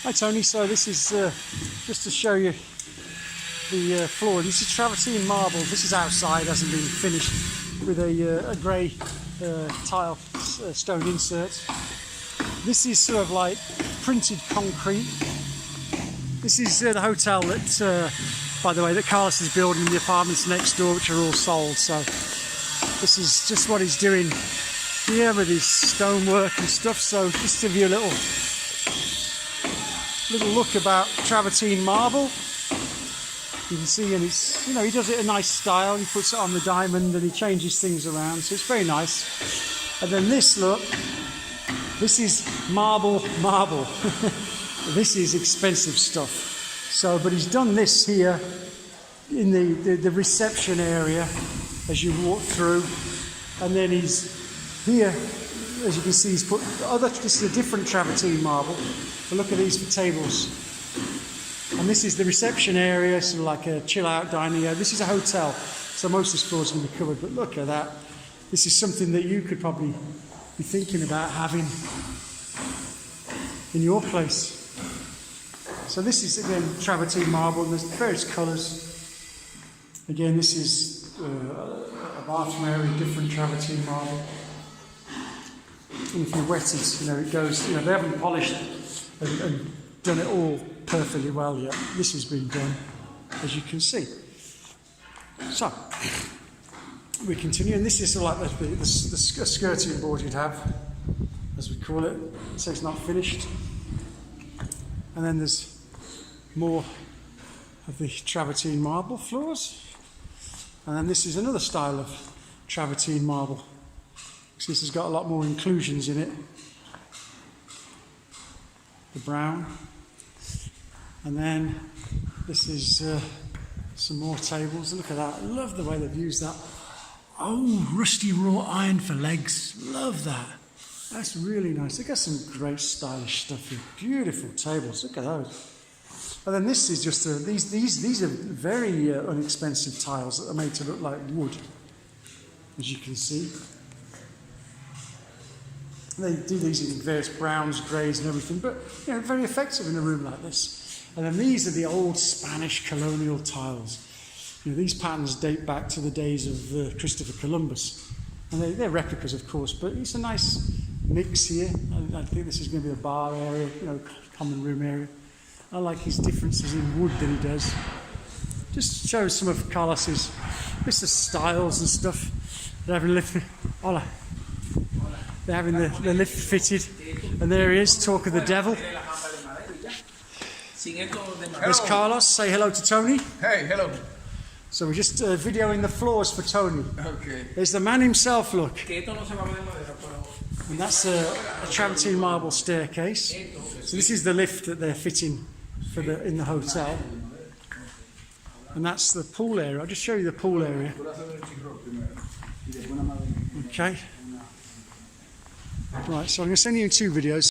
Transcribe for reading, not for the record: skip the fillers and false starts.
Hi Tony, so this is just to show you the floor. This is travertine marble. This is outside, hasn't been finished, with a grey tile stone insert. This is sort of like printed concrete. This is the hotel that, by the way, that Carlos is building, the apartments next door, which are all sold. So this is just what he's doing here with his stonework and stuff. So just to give you a little look about travertine marble. You can see, and it's, you know, he does it in a nice style. He puts it on the diamond and he changes things around, so it's very nice. And then this, look, this is marble. This is expensive stuff. So, but he's done this here in the reception area as you walk through, and then he's here, as you can see, he's put this is a different travertine marble. But look at these for tables. And this is the reception area, sort of like a chill out dining area. This is a hotel, so most of this floor is going to be covered. But look at that. This is something that you could probably be thinking about having in your place. So this is, again, travertine marble, and there's various colours. Again, this is a bathroom area, different travertine marble. And if you wet it, you know, it goes, you know, they haven't polished and done it all perfectly well yet. This has been done, as you can see. So we continue, and this is sort of like the skirting board you'd have, as we call it. So it's not finished. And then there's more of the travertine marble floors. And then this is another style of travertine marble. So this has got a lot more inclusions in it. The brown. And then this is some more tables. Look at that. I love the way they've used that. Oh, rusty wrought iron for legs. Love that. That's really nice. They've got some great stylish stuff here. Beautiful tables. Look at those. And then this is just these are very inexpensive tiles that are made to look like wood, as you can see. They do these in various browns, greys and everything, but you know, very effective in a room like this. And then these are the old Spanish colonial tiles. You know, these patterns date back to the days of Christopher Columbus. And they're replicas, of course, but it's a nice mix here. I think this is going to be a bar area, you know, common room area. I like his differences in wood that he does. Just shows some of Carlos's styles and stuff. They're having the lift fitted, and there he is, talk of the devil. There's Carlos. Say hello to Tony. Hey, hello. So we're just videoing the floors for Tony. Okay. There's the man himself, look. And that's a travertine marble staircase. So this is the lift that they're fitting for in the hotel. And that's the pool area. I'll just show you the pool area. Okay. Right, so I'm going to send you 2 videos.